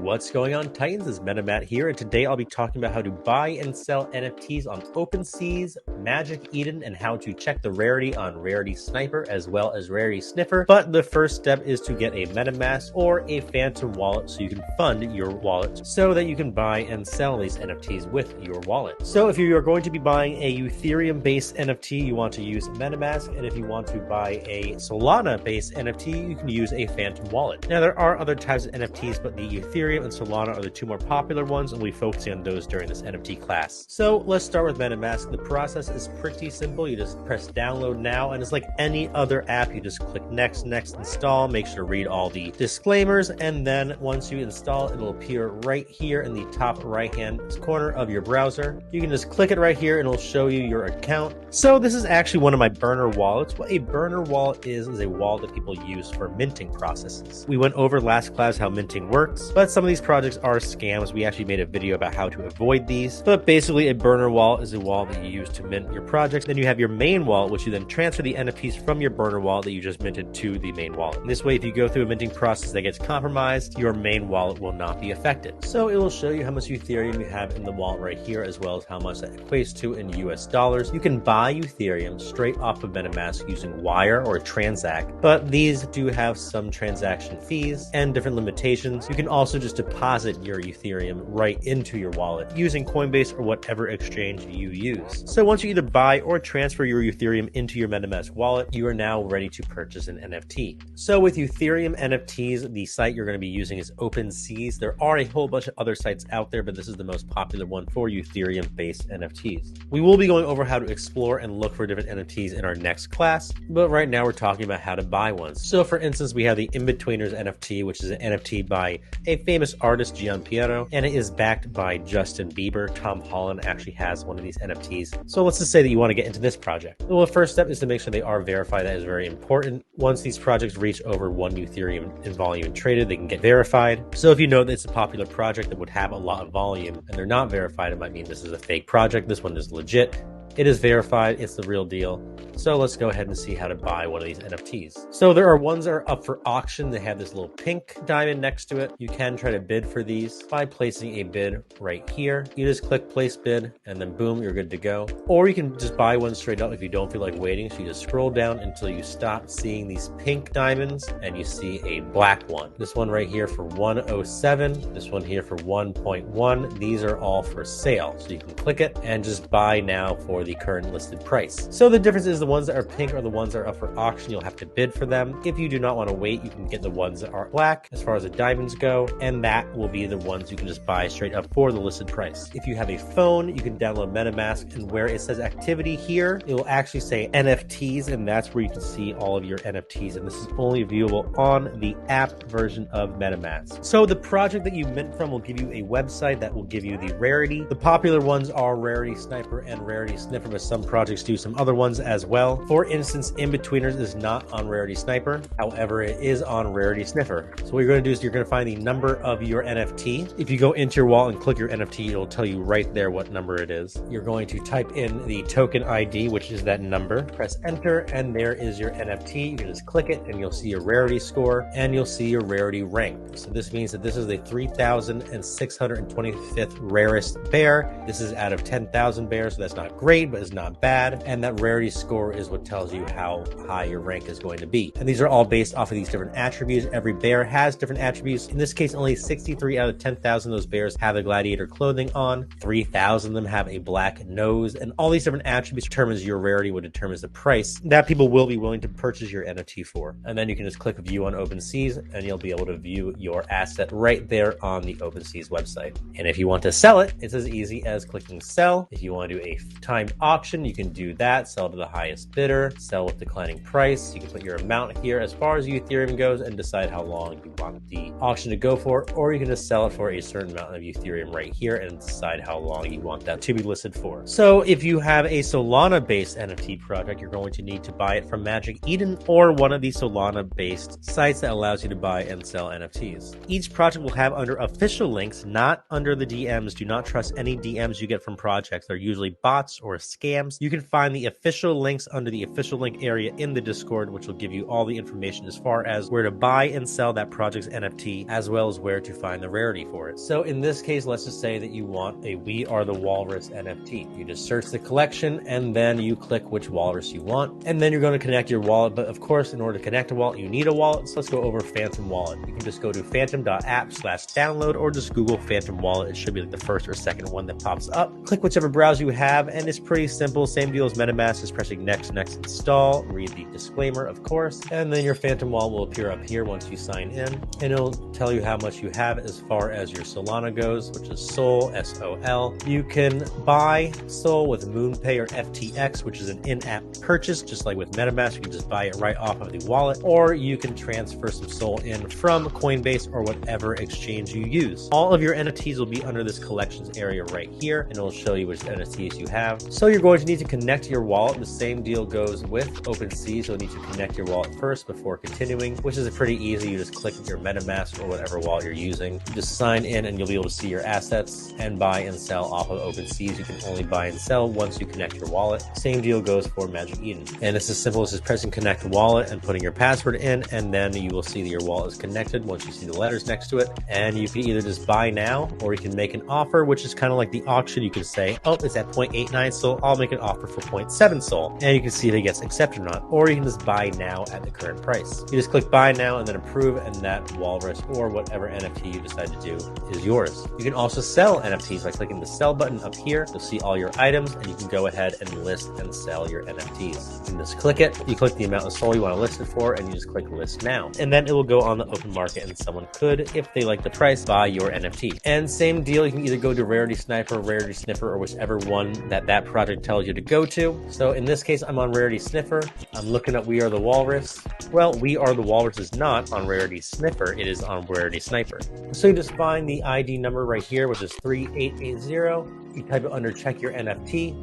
What's going on, Titans? It's MetaMatt here, and today I'll be talking about how to buy and sell NFTs on OpenSeas, Magic Eden, and how to check the rarity on Rarity Sniper as well as Rarity Sniffer. But the first step is to get a MetaMask or a Phantom wallet so you can fund your wallet so that you can buy and sell these NFTs with your wallet. So if you are going to be buying a Ethereum-based NFT, you want to use MetaMask, and if you want to buy a Solana-based NFT, you can use a Phantom wallet. Now, there are other types of NFTs, but the Ethereum and Solana are the two more popular ones, and we'll be focusing on those during this NFT class. So let's start with MetaMask. The process is pretty simple. You just press download now, and it's like any other app. You just click next, install, make sure to read all the disclaimers, and then once you install, it'll appear right here in the top right-hand corner of your browser. You can just click it right here, and it'll show you your account. So this is actually one of my burner wallets. What a burner wallet is a wallet that people use for minting processes. We went over last class how minting works, but some of these projects are scams. We actually made a video about how to avoid these. But basically, a burner wallet is a wallet that you use to mint your projects. Then you have your main wallet, which you then transfer the NFTs from your burner wallet that you just minted to the main wallet. And this way, if you go through a minting process that gets compromised, your main wallet will not be affected. So it will show you how much Ethereum you have in the wallet right here, as well as how much that equates to in US dollars. You can buy Ethereum straight off of MetaMask using Wire or Transact, but these do have some transaction fees and different limitations. You can also just deposit your Ethereum right into your wallet using Coinbase or whatever exchange you use. So once you either buy or transfer your Ethereum into your MetaMask wallet, you are now ready to purchase an NFT. So with Ethereum NFTs, the site you're going to be using is OpenSeas. There are a whole bunch of other sites out there, but this is the most popular one for Ethereum-based NFTs. We will be going over how to explore and look for different NFTs in our next class, but right now we're talking about how to buy ones. So for instance, we have the In-Betweeners NFT, which is an NFT by a famous artist, Gian Piano, and it is backed by Justin Bieber. Tom Holland actually has one of these NFTs. So let's just say that you want to get into this project. Well, the first step is to make sure they are verified. That is very important. Once these projects reach over 1 Ethereum in volume traded, they can get verified. So if you know that it's a popular project that would have a lot of volume and they're not verified, it might mean this is a fake project. This one is legit. It is verified. It's the real deal. So let's go ahead and see how to buy one of these NFTs. So there are ones that are up for auction. They have this little pink diamond next to it. You can try to bid for these by placing a bid right here. You just click place bid and then boom, you're good to go. Or you can just buy one straight up if you don't feel like waiting. So you just scroll down until you stop seeing these pink diamonds and you see a black one. This one right here for 107. This one here for 1.1. These are all for sale. So you can click it and just buy now for the current listed price. So the difference is the ones that are pink are the ones that are up for auction. You'll have to bid for them. If you do not want to wait, you can get the ones that are black as far as the diamonds go, and that will be the ones you can just buy straight up for the listed price. If you have a phone, you can download MetaMask, and where it says activity here, it will actually say NFTs, and that's where you can see all of your NFTs, and this is only viewable on the app version of MetaMask. So the project that you mint from will give you a website that will give you the rarity. The popular ones are Rarity Sniper and Rarity Sniffer, but some projects do some other ones as well. For instance, In-Betweeners is not on Rarity Sniper. However, it is on Rarity Sniffer. So what you're going to do is you're going to find the number of your NFT. If you go into your wallet and click your NFT, it'll tell you right there what number it is. You're going to type in the token ID, which is that number. Press enter, and there is your NFT. You can just click it, and you'll see your rarity score, and you'll see your rarity rank. So this means that this is the 3,625th rarest bear. This is out of 10,000 bears, so that's not great, but it's not bad. And that rarity score is what tells you how high your rank is going to be. And these are all based off of these different attributes. Every bear has different attributes. In this case, only 63 out of 10,000 of those bears have the gladiator clothing on. 3,000 of them have a black nose. And all these different attributes determines your rarity, what determines the price that people will be willing to purchase your NFT for. And then you can just click view on OpenSeas, and you'll be able to view your asset right there on the OpenSeas website. And if you want to sell it, it's as easy as clicking sell. If you want to do a timed auction, you can do that. Sell to the highest bidder, sell with declining price. You can put your amount here as far as Ethereum goes and decide how long you want the auction to go for, or you can just sell it for a certain amount of Ethereum right here and decide how long you want that to be listed for. So if you have a Solana-based NFT project, you're going to need to buy it from Magic Eden or one of the Solana-based sites that allows you to buy and sell NFTs. Each project will have under official links, not under the DMs. Do not trust any DMs you get from projects. They're usually bots or scams. You can find the official links under the official link area in the Discord, which will give you all the information as far as where to buy and sell that project's NFT, as well as where to find the rarity for it. So in this case, let's just say that you want a We Are the Walrus NFT. You just search the collection and then you click which walrus you want, and then you're going to connect your wallet. But of course, in order to connect a wallet, you need a wallet. So let's go over Phantom Wallet. You can just go to phantom.app/download or just Google Phantom Wallet. It should be like the first or second one that pops up. Click whichever browser you have, and it's pretty simple. Same deal as MetaMatt, just pressing next, install, read the disclaimer, of course, and then your Phantom Wallet will appear up here once you sign in, and it'll tell you how much you have as far as your Solana goes, which is SOL, SOL. You can buy SOL with MoonPay or FTX, which is an in-app purchase, just like with MetaMask. You can just buy it right off of the wallet, or you can transfer some SOL in from Coinbase or whatever exchange you use. All of your NFTs will be under this collections area right here, and it'll show you which NFTs you have. So you're going to need to connect your wallet. The same deal goes with OpenSea, so you'll need to connect your wallet first before continuing, which is pretty easy. You just click your MetaMask or whatever wallet you're using. You just sign in and you'll be able to see your assets and buy and sell off of OpenSea. You can only buy and sell once you connect your wallet. Same deal goes for Magic Eden. And it's as simple as just pressing connect wallet and putting your password in, and then you will see that your wallet is connected once you see the letters next to it. And you can either just buy now, or you can make an offer, which is kind of like the auction. You can say, oh, it's at 0.89 SOL. I'll make an offer for 0.7 SOL. And you can see if it gets accepted or not. Or you can just buy now at the current price. You just click buy now and then approve, and that walrus or whatever NFT you decide to do is yours. You can also sell NFTs by clicking the sell button up here. You'll see all your items, and you can go ahead and list and sell your NFTs. You can just click it. You click the amount of SOL you want to list it for, and you just click list now. And then it will go on the open market, and someone could, if they like the price, buy your NFT. And same deal, you can either go to Rarity Sniper, Rarity Sniffer, or whichever one that project tells you to go to. So in this case, I'm on Rarity Sniffer. I'm looking at We Are the Walrus. Well, We Are the Walrus is not on Rarity Sniffer. It is on Rarity Sniper. So you just find the ID number right here, which is 3880. You type it under check your NFT,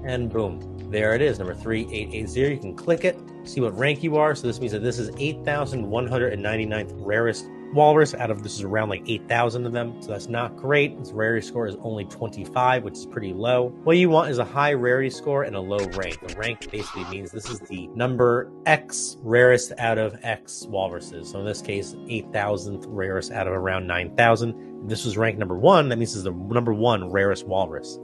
and boom. There it is, number 3880. You can click it, see what rank you are. So this means that this is 8,199th rarest walrus out of, this is around like 8,000 of them. So that's not great. Its rarity score is only 25, which is pretty low. What you want is a high rarity score and a low rank. The rank basically means this is the number X rarest out of X walruses. So in this case, 8,000th rarest out of around 9,000. This was ranked number 1. That means this is the number 1 rarest walrus.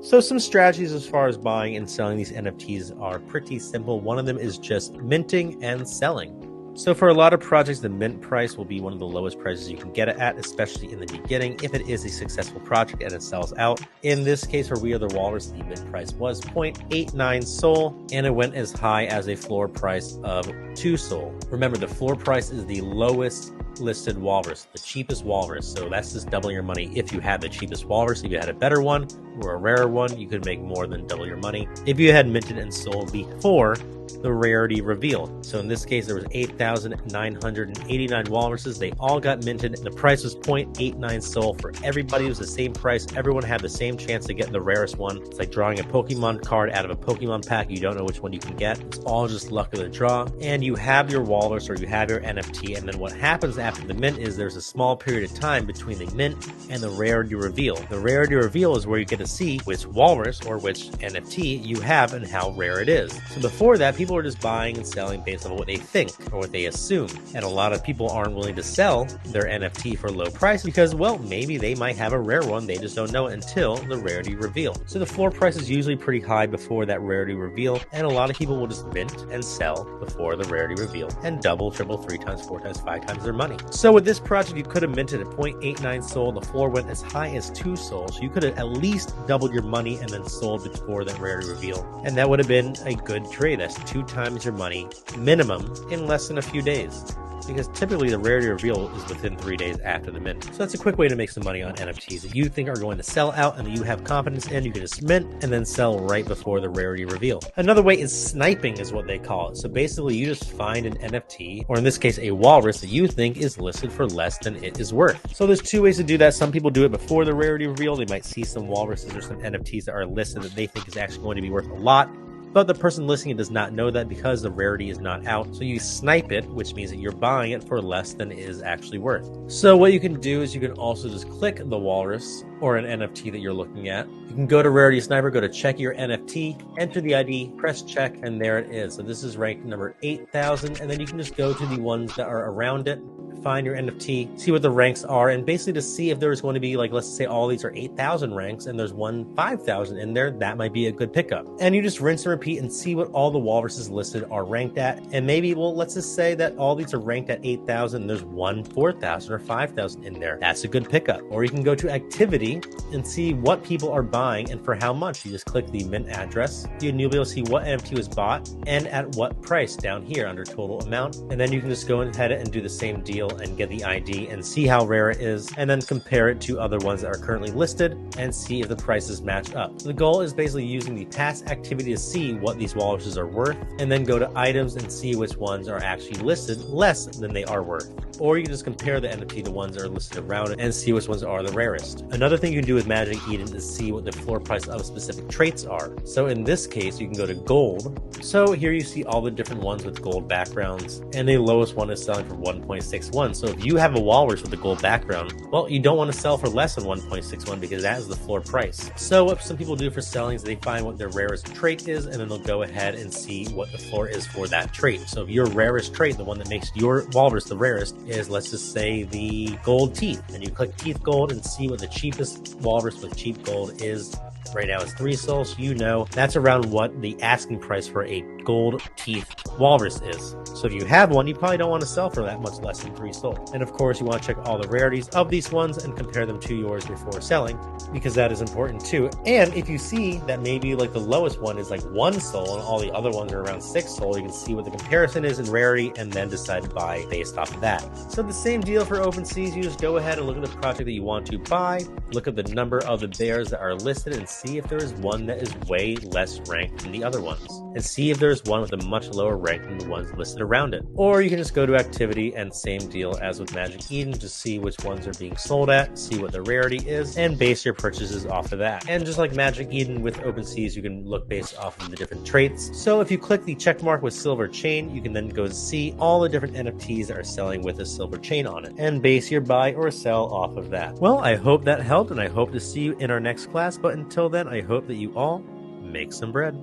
So some strategies as far as buying and selling these NFTs are pretty simple. One of them is just minting and selling. So for a lot of projects, the mint price will be one of the lowest prices you can get it at, especially in the beginning, if it is a successful project and it sells out. In this case, for We Are the Walrus, the mint price was 0.89 SOL, and it went as high as a floor price of 2 SOL. Remember, the floor price is the lowest listed walrus, the cheapest walrus. So that's just doubling your money if you had the cheapest walrus. If you had a better one or a rarer one, you could make more than double your money if you had minted and sold before the rarity reveal. So in this case, there was 8,989 walruses. They all got minted. The price was 0.89 SOL for everybody. It was the same price. Everyone had the same chance to get the rarest one. It's like drawing a Pokemon card out of a Pokemon pack. You don't know which one you can get. It's all just luck of the draw. And you have your walrus or you have your NFT. And then what happens after the mint is there's a small period of time between the mint and the rarity reveal. The rarity reveal is where you get to see which walrus or which NFT you have and how rare it is. So before that, people are just buying and selling based on what they think or what they assume. And a lot of people aren't willing to sell their NFT for low price because, well, maybe they might have a rare one. They just don't know it until the rarity reveal. So the floor price is usually pretty high before that rarity reveal. And a lot of people will just mint and sell before the rarity reveal and double, triple, 3 times, 4 times, 5 times their money. So with this project, you could have minted at 0.89 SOL. The floor went as high as 2 SOL. So you could have at least doubled your money and then sold before that rarity reveal. And that would have been a good trade. That's 2 times your money minimum in less than a few days, because typically the rarity reveal is within 3 days after the mint. So that's a quick way to make some money on NFTs that you think are going to sell out and that you have confidence in. You can just mint and then sell right before the rarity reveal. Another way is sniping, is what they call it. So basically you just find an NFT, or in this case a walrus, that you think is listed for less than it is worth. So there's 2 ways to do that. Some people do it before the rarity reveal. They might see some walruses or some NFTs that are listed that they think is actually going to be worth a lot. but the person listing it does not know that because the rarity is not out. So you snipe it, which means that you're buying it for less than it is actually worth. So what you can do is you can also just click the walrus or an NFT that you're looking at. You can go to Rarity Sniper, go to check your NFT, enter the ID, press check, and there it is. So this is ranked number 8,000, and then you can just go to the ones that are around it, find your NFT, see what the ranks are, and basically to see if there's going to be, like, let's say all these are 8,000 ranks and there's one 5,000 in there, that might be a good pickup. And you just rinse and repeat and see what all the walruses listed are ranked at. And maybe, well, let's just say that all these are ranked at 8,000 and there's one 4,000 or 5,000 in there. That's a good pickup. Or you can go to activity and see what people are buying and for how much. You just click the mint address and you'll be able to see what NFT was bought and at what price down here under total amount. And then you can just go ahead and do the same deal and get the ID and see how rare it is, and then compare it to other ones that are currently listed and see if the prices match up. So the goal is basically using the past activity to see what these walruses are worth, and then go to items and see which ones are actually listed less than they are worth. Or you can just compare the NFT to ones that are listed around it and see which ones are the rarest. Another thing you can do with Magic Eden is see what the floor price of specific traits are. So in this case, you can go to gold. So here you see all the different ones with gold backgrounds, and the lowest one is selling for 1.61. So if you have a walrus with a gold background, well, you don't want to sell for less than 1.61 because that is the floor price. So what some people do for selling is they find what their rarest trait is, and then they'll go ahead and see what the floor is for that trait. So if your rarest trait, the one that makes your walrus the rarest, is, let's just say, the gold teeth, and you click teeth gold and see what the cheapest walrus with cheap gold is. Right now it's 3 souls, so you know that's around what the asking price for a gold teeth walrus is. So if you have one, you probably don't want to sell for that much less than 3 souls. And of course, you want to check all the rarities of these ones and compare them to yours before selling, because that is important too. And if you see that maybe like the lowest one is like 1 soul and all the other ones are around 6 soul, you can see what the comparison is in rarity and then decide to buy based off of that. So the same deal for OpenSeas. You just go ahead and look at the project that you want to buy, look at the number of the bears that are listed, and see if there is one that is way less ranked than the other ones, and see if there's one with a much lower rank than the ones listed around it. Or you can just go to activity and same deal as with Magic Eden, just see which ones are being sold at, see what the rarity is, and base your purchases off of that. And just like Magic Eden with OpenSeas, you can look based off of the different traits. So if you click the check mark with silver chain, you can then go see all the different NFTs that are selling with a silver chain on it and base your buy or sell off of that. Well, I hope that helped, and I hope to see you in our next class, but until then, I hope that you all make some bread.